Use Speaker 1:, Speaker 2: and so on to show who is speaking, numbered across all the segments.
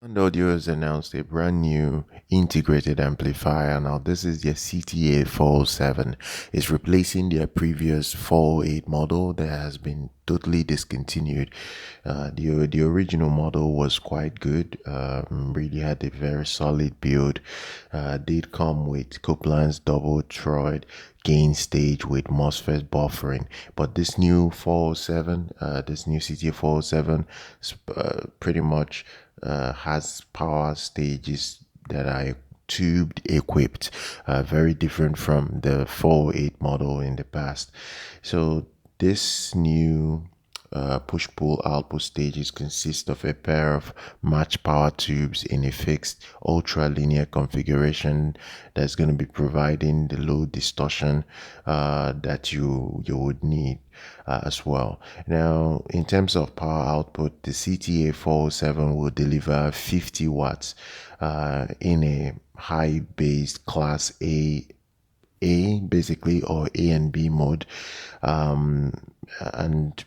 Speaker 1: Audio has announced a brand new integrated amplifier. Now, this is their CTA407. It's replacing their previous 408 model that has been totally discontinued. The original model was quite good. Really had a very solid build. Did come with Copland's double Troid gain stage with MOSFET buffering, but this new 407, this new CTA407, pretty much has power stages that are tubed equipped, very different from the 408 model in the past. So this new push-pull output stages consist of a pair of match power tubes in a fixed ultra-linear configuration that's going to be providing the low distortion that you would need as well. Now, in terms of power output, the CTA407 will deliver 50 watts in a high-based class A basically, or A and B mode, and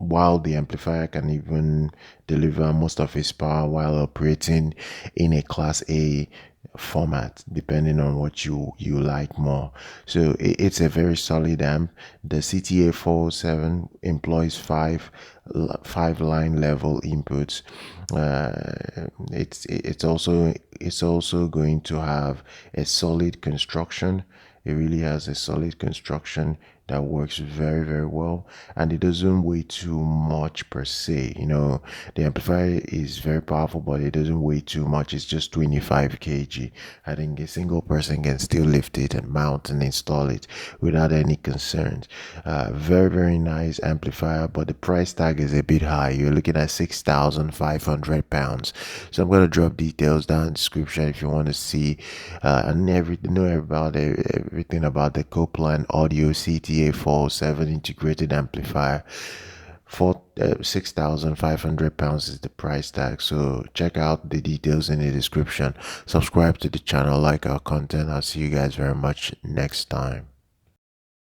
Speaker 1: while the amplifier can even deliver most of its power while operating in a class A format, depending on what you like more. So it's a very solid amp. The CTA407 employs five line level inputs. It's also going to have a solid construction. It really has a solid construction that works very well, and it doesn't weigh too much per se. You know, the amplifier is very powerful, but it doesn't weigh too much. It's just 25 kg. I think a single person can still lift it and mount and install it without any concerns. Very nice amplifier, but the price tag is a bit high. You're looking at £6,500. So I'm going to drop details down in the description if you want to see and know about everything about the Copland Audio CTA407 integrated amplifier. For £6,500 is the price tag. So check out the details in the description. Subscribe to the channel, like our content. I'll see you guys very much next time.